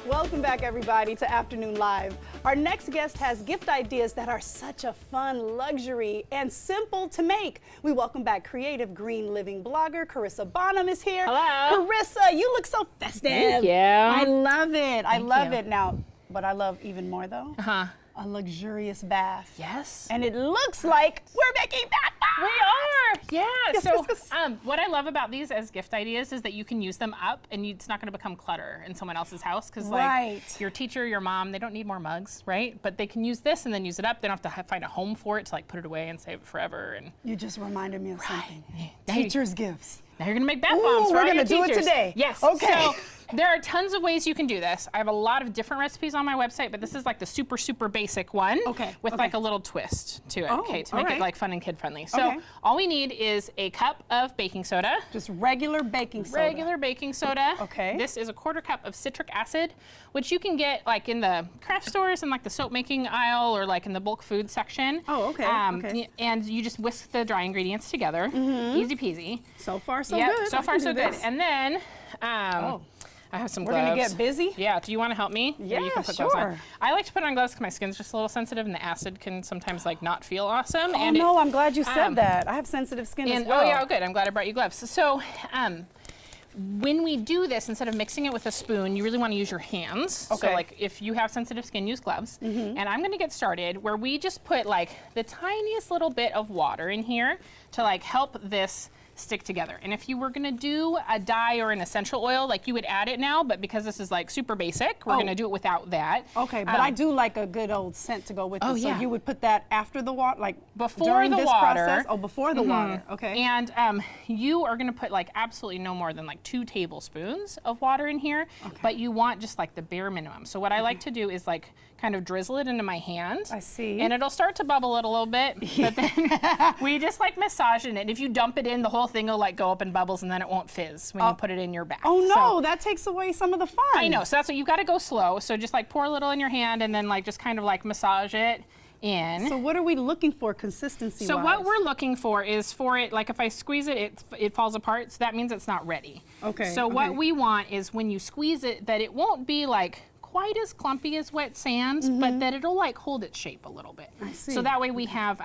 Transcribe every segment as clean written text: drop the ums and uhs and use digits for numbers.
Welcome back, everybody, to Afternoon Live. Our next guest has gift ideas that are such a fun luxury and simple to make. We welcome back creative green living blogger Carissa Bonham is here. Hello. Carissa, you look so festive. Thank you. I love it. I love you. it. Now, what I love even more, though, a luxurious bath. Yes. And it looks like we're making bath bombs. We are. Yeah. Yes, So yes, yes. what I love about these as gift ideas is that you can use them up and it's not going to become clutter in someone else's house because Right. like your teacher, your mom, they don't need more mugs, right? But they can use this and then use it up. They don't have to find a home for it to like put it away and save it forever. And You just reminded me of something. Now you- Teacher's gifts. Now you're gonna make bath bombs for we're all your gonna do it teachers. today. Yes. Okay. So there are tons of ways you can do this. I have a lot of different recipes on my website, but this is like the super, super basic one. Okay, With okay. like a little twist to it. Oh, Okay, to all make right. it like fun and kid friendly. So Okay. all we need is a cup of baking soda. Just regular baking soda. Regular baking soda. Okay. This is a 1/4 cup of citric acid, which you can get like in the craft stores and like the soap making aisle or like in the bulk food section. Oh, okay, okay. And you just whisk the dry ingredients together. Easy peasy. So far, so Yep, good. so I far can so do good. this. And then I have some We're gloves. gonna get busy? Yeah, do you want to help me? Yeah, you can put gloves on. sure. I like to put on gloves because my skin's just a little sensitive and the acid can sometimes like not feel awesome. Oh and no, I'm glad you said um, that. I have sensitive skin as well. Oh yeah, good. I'm glad I brought you gloves. So when we do this, instead of mixing it with a spoon, you really want to use your hands. Okay. So like if you have sensitive skin, use gloves. And I'm going to get started where we just put like the tiniest little bit of water in here to like help this stick together. And if you were gonna do a dye or an essential oil, like you would add it now, but because this is like super basic, we're gonna do it without that. Okay, but I do like a good old scent to go with it. yeah. So you would put that after the water, like Before during the this water. process? Oh, before the water. Okay. And you are gonna put like absolutely no more than like 2 tablespoons of water in here, but you want just like the bare minimum. So what I like to do is like kind of drizzle it into my hand. I see. And it'll start to bubble it a little bit, but then we just like massage it. And if you dump it in, the whole thing will like go up in bubbles and then it won't fizz when you put it in your bath. Oh no, So- that takes away some of the fun. I know, so that's what you gotta go slow. So just like pour a little in your hand and then like just kind of like massage it in. So what are we looking for consistency-wise? So what we're looking for is for it, like if I squeeze it, it falls apart, so that means it's not ready. Okay, So what okay. we want is when you squeeze it, that it won't be like quite as clumpy as wet sand, but that it'll like hold its shape a little bit. I see. So that way we have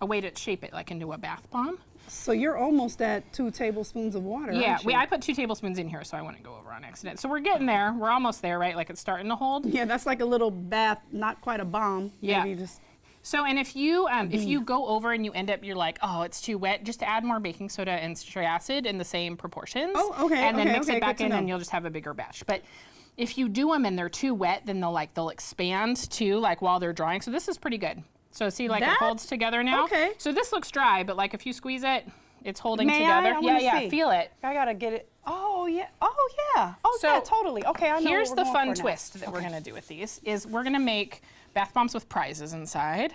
a way to shape it like into a bath bomb. So you're almost at 2 tablespoons of water, Yeah, aren't you? I put 2 tablespoons in here so I wouldn't go over on accident. So we're getting there, we're almost there, right? Like it's starting to hold. Yeah, that's like a little bath, not quite a bomb. Yeah. Maybe just So, and if you go over and you end up, you're like, oh, it's too wet, just add more baking soda and citric acid in the same proportions. Oh, okay, And then okay, mix okay, it back good to in know. and you'll just have a bigger batch. But if you do them and they're too wet, then they'll expand too, like while they're drying. So this is pretty good. So see, like That- it holds together now. okay. So this looks dry, but like if you squeeze it, it's holding May together. I wanna Yeah, see. feel it. I gotta get it. Oh yeah. Oh yeah. Oh So, yeah. Totally. Okay. I know. Here's what the we're fun going for now. twist that we're gonna do with these is we're gonna make bath bombs with prizes inside.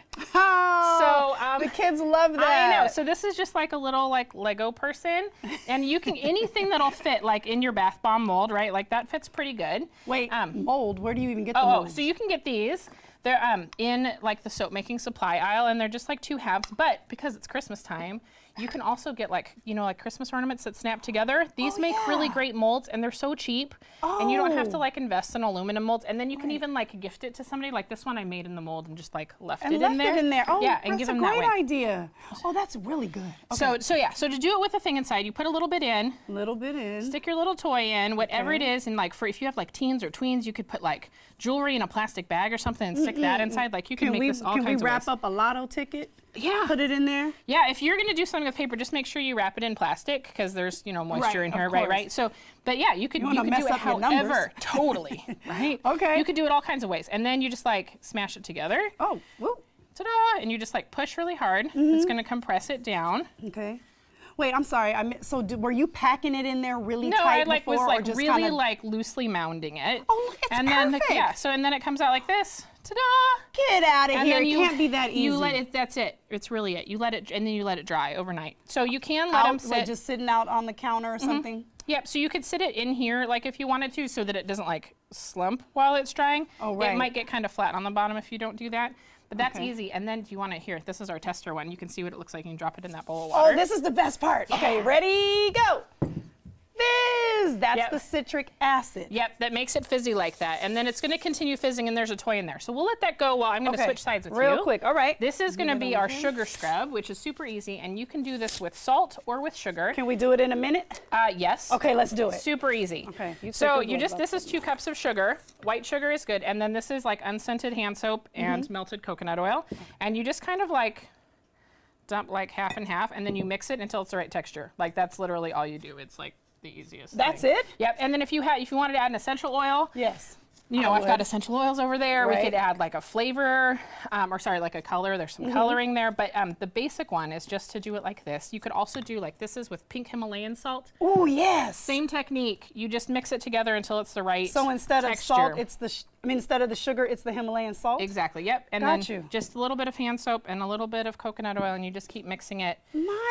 Oh, So the kids love that. I know. So this is just like a little like Lego person, and you can anything that'll fit like in your bath bomb mold, right? Like that fits pretty good. Wait, mold. Where do you even get the Oh, mold? so you can get these. They're in like the soap making supply aisle, and they're just like 2 halves. But because it's Christmas time, you can also get like like Christmas ornaments that snap together. These make really great molds, and they're so cheap. And you don't have to like invest in aluminum molds. And then you can even like gift it to somebody. Like this one I made in the mold and just like left it in there. Oh, yeah, and that's give a them great that way. idea. Oh, that's really good. Okay. So to do it with a thing inside, you put a little bit in. Little bit in. Stick your little toy in, whatever it is, and like for if you have like teens or tweens, you could put like jewelry in a plastic bag or something and stick that inside. Like you can make this all Can kinds we of wrap ways. up a lotto ticket? Yeah. Put it in there. Yeah, if you're gonna do something with paper, just make sure you wrap it in plastic because there's moisture Right, in of here, course. right? So, but yeah, you could wanna do mess it up your numbers. however, totally, right? Okay. You could do it all kinds of ways, and then you just like smash it together. Oh, whoop. Ta-da! And you just like push really hard. It's gonna compress it down. Okay. Wait, I'm sorry. Were you packing it in there really No, tight I like before, was or like just really kinda... like loosely mounding it. Oh, look, it's and then perfect. and then it comes out like this. Ta-da! Get out of And here. then It can't be that easy. You let it. That's it. It's really it. You let it, and then you let it dry overnight. So you can let them Out, sit. like just sitting out on the counter or something? Yep. So you could sit it in here, like if you wanted to, so that it doesn't like slump while it's drying. Oh, right. It might get kind of flat on the bottom if you don't do that. But that's Okay. easy. And then do you want to here? This is our tester one. You can see what it looks like. You can drop it in that bowl of water. Oh, this is the best part. Okay, ready, go. Fizz! That's the citric acid. Yep, that makes it fizzy like that. And then it's going to continue fizzing, and there's a toy in there. So we'll let that go while I'm going to switch sides with you. Real quick, all right. This is going to be our sugar scrub, which is super easy, and you can do this with salt or with sugar. Can we do it in a minute? Yes. Okay, let's do it. Super easy. Okay. So this is 2 cups of sugar. White sugar is good, and then this is like unscented hand soap and melted coconut oil, and you just kind of like dump like half and half, and then you mix it until it's the right texture. Like that's literally all you do. It's like the easiest. That's thing. it? Yep. And then if you wanted to add an essential oil, yes. You know, I've got essential oils over there. Right. We could add like a flavor, like a color. There's some coloring there, but the basic one is just to do it like this. You could also do like this is with pink Himalayan salt. Oh, yes. Same technique. You just mix it together until it's the right So instead texture. of salt, it's instead of the sugar, it's the Himalayan salt? Exactly, yep. And then just a little bit of hand soap and a little bit of coconut oil, and you just keep mixing it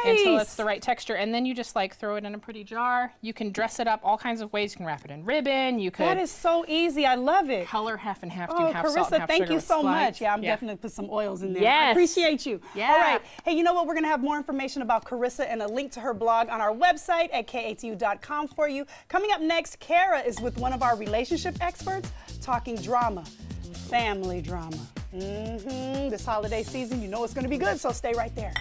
until it's the right texture. And then you just like throw it in a pretty jar. You can dress it up all kinds of ways. You can wrap it in ribbon. You could. That is so easy. I love it. Color half and half, do half Carissa, salt and half thank sugar you with so slides. much. Yeah, I'm definitely put some oils in there. Yes. I appreciate you. Yeah. All right. Hey, you know what? We're going to have more information about Carissa and a link to her blog on our website at KATU.com for you. Coming up next, Kara is with one of our relationship experts talking drama, family drama. This holiday season, you know it's going to be good, so stay right there.